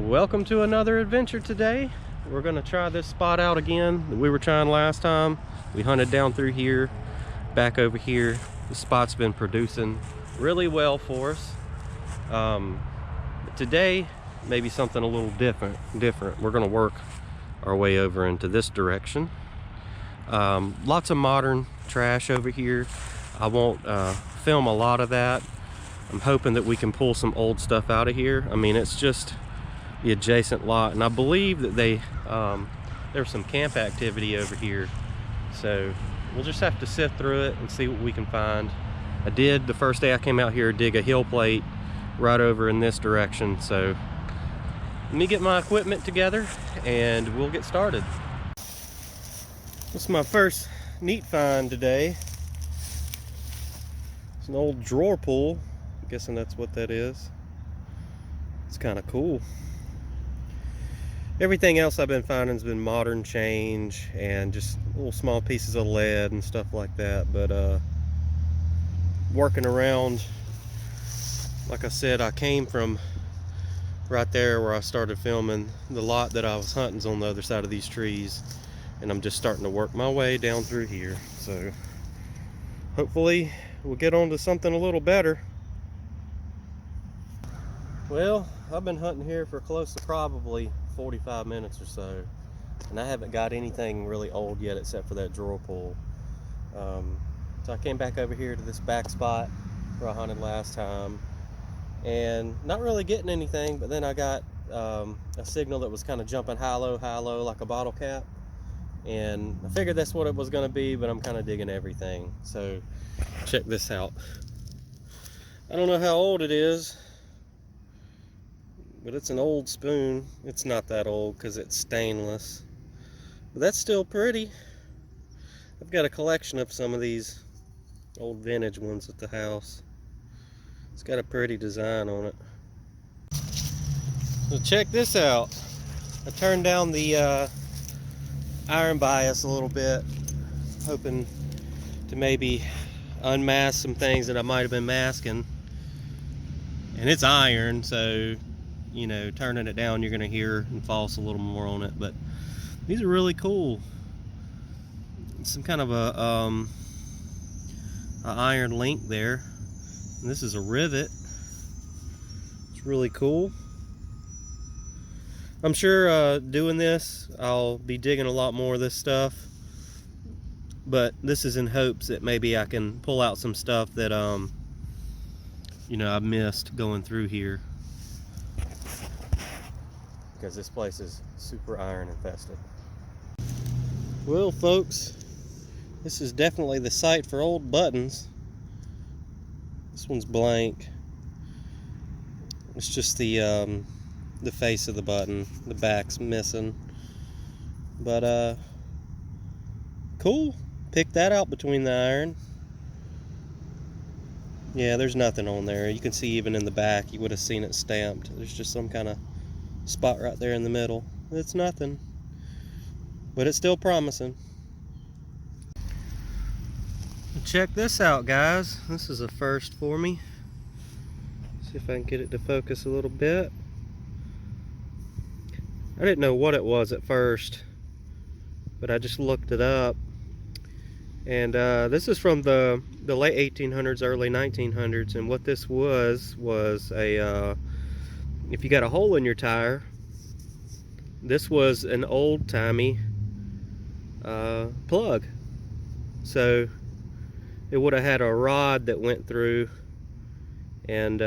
Welcome to another adventure today. We're gonna try this spot out again that we were trying last time. We hunted down through here, back over here. The spot's been producing really well for us. But today, maybe something a little different. We're gonna work our way over into this direction. Lots of modern trash over here. I won't film a lot of that. I'm hoping that we can pull some old stuff out of here. I mean, it's just the adjacent lot, and I believe that there's some camp activity over here, so we'll just have to sift through it and see what we can find. I did, the first day I came out here, dig a hill plate right over in this direction, so let me get my equipment together and we'll get started. This is my first neat find today. It's an old drawer pull. I'm guessing that's what that is. It's kind of cool. Everything else I've been finding has been modern change and just little small pieces of lead and stuff like that. But working around, like I said, I came from right there where I started filming. The lot that I was hunting's on the other side of these trees, and I'm just starting to work my way down through here. So hopefully we'll get on to something a little better. Well, I've been hunting here for close to probably 45 minutes or so, and I haven't got anything really old yet except for that drawer pull. So I came back over here to this back spot where I hunted last time, and not really getting anything, but then I got a signal that was kind of jumping high-low like a bottle cap, and I figured that's what it was going to be, but I'm kind of digging everything. So check this out. I don't know how old it is, but it's an old spoon. It's not that old because it's stainless, but that's still pretty. I've got a collection of some of these old vintage ones at the house. It's got a pretty design on it. So check this out. I turned down the iron bias a little bit, hoping to maybe unmask some things that I might have been masking. And it's iron, so you know, turning it down, you're gonna hear and false a little more on it. But these are really cool. It's some kind of a iron link there, and this is a rivet. It's really cool. I'm sure doing this, I'll be digging a lot more of this stuff, but this is in hopes that maybe I can pull out some stuff that you know, I missed going through here, because this place is super iron infested. Well, folks, this is definitely the site for old buttons. This one's blank. It's just the face of the button. The back's missing. But cool. Pick that out between the iron. Yeah, there's nothing on there. You can see even in the back, you would have seen it stamped. There's just some kind of spot right there in the middle. It's nothing, but it's still promising. Check this out, guys. This is a first for me. See if I can get it to focus a little bit. I didn't know what it was at first, but I just looked it up, and this is from the late 1800s, early 1900s, and what this was a if you got a hole in your tire, this was an old-timey plug. So it would have had a rod that went through, and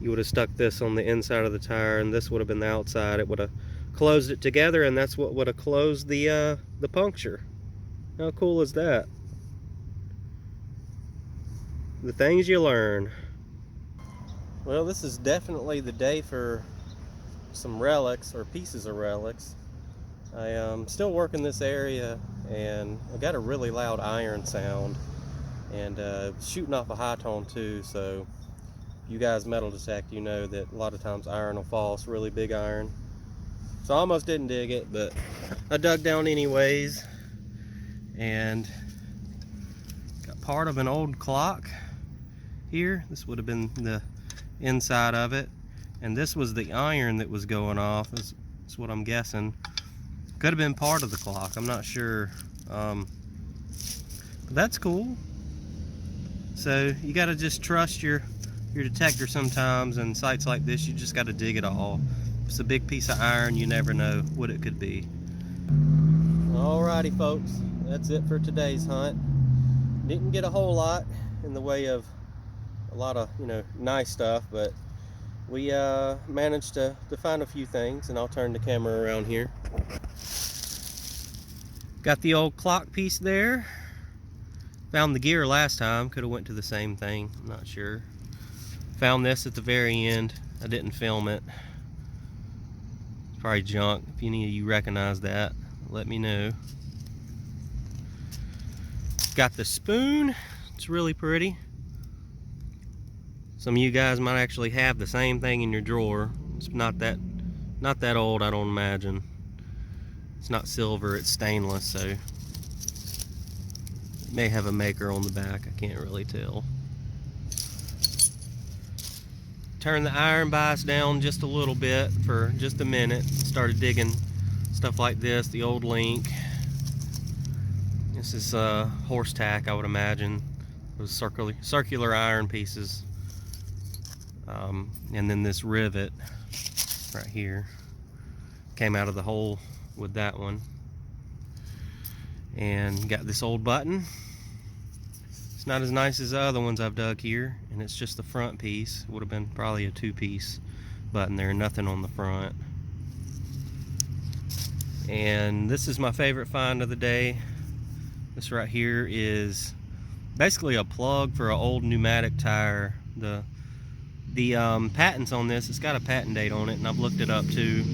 you would have stuck this on the inside of the tire, and this would have been the outside. It would have closed it together, and that's what would have closed the puncture. How cool is that? The things you learn. Well, this is definitely the day for some relics, or pieces of relics. I am still working this area, and I got a really loud iron sound, and shooting off a high tone too, so if you guys metal detect, you know that a lot of times iron will false, really big iron. So I almost didn't dig it, but I dug down anyways, and got part of an old clock here. This would have been the inside of it, and this was the iron that was going off, is what I'm guessing. Could have been part of the clock, I'm not sure. But that's cool. So you got to just trust your detector sometimes, and sites like this you just got to dig it all. If it's a big piece of iron, you never know what it could be. Alrighty folks, that's it for today's hunt. Didn't get a whole lot in the way of a lot of, you know, nice stuff, but we managed to find a few things, and I'll turn the camera around here. Got the old clock piece there. Found the gear last time, could have went to the same thing, I'm not sure. Found this at the very end. I didn't film it. It's probably junk. If any of you recognize that, let me know. Got the spoon. It's really pretty. Some of you guys might actually have the same thing in your drawer. It's not that old, I don't imagine. It's not silver, it's stainless, so it may have a maker on the back, I can't really tell. Turn the iron bias down just a little bit for just a minute. Started digging stuff like this, the old link. This is horse tack, I would imagine. Those circular iron pieces. And then this rivet right here came out of the hole with that one. And got this old button. It's not as nice as the other ones I've dug here, and it's just the front piece. Would have been probably a 2-piece button there, nothing on the front. And this is my favorite find of the day. This right here is basically a plug for an old pneumatic tire. The patents on this, it's got a patent date on it, and I've looked it up too,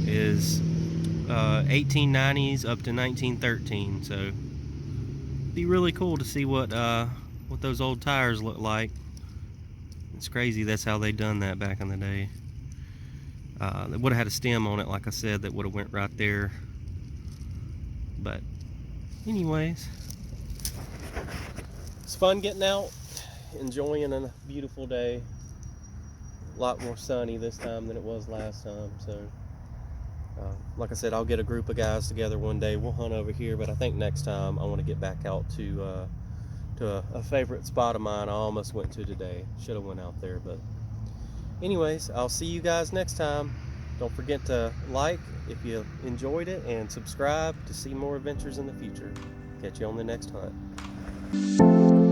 is 1890s up to 1913. So it'd be really cool to see what those old tires look like. It's crazy that's how they done that back in the day. They would have had a stem on it, like I said, that would have went right there. But anyways, it's fun getting out, enjoying a beautiful day. A lot more sunny this time than it was last time. So like I said, I'll get a group of guys together one day. We'll hunt over here, but I think next time I want to get back out to a favorite spot of mine I almost went to today. Should have went out there, but anyways, I'll see you guys next time. Don't forget to like if you enjoyed it, and subscribe to see more adventures in the future. Catch you on the next hunt.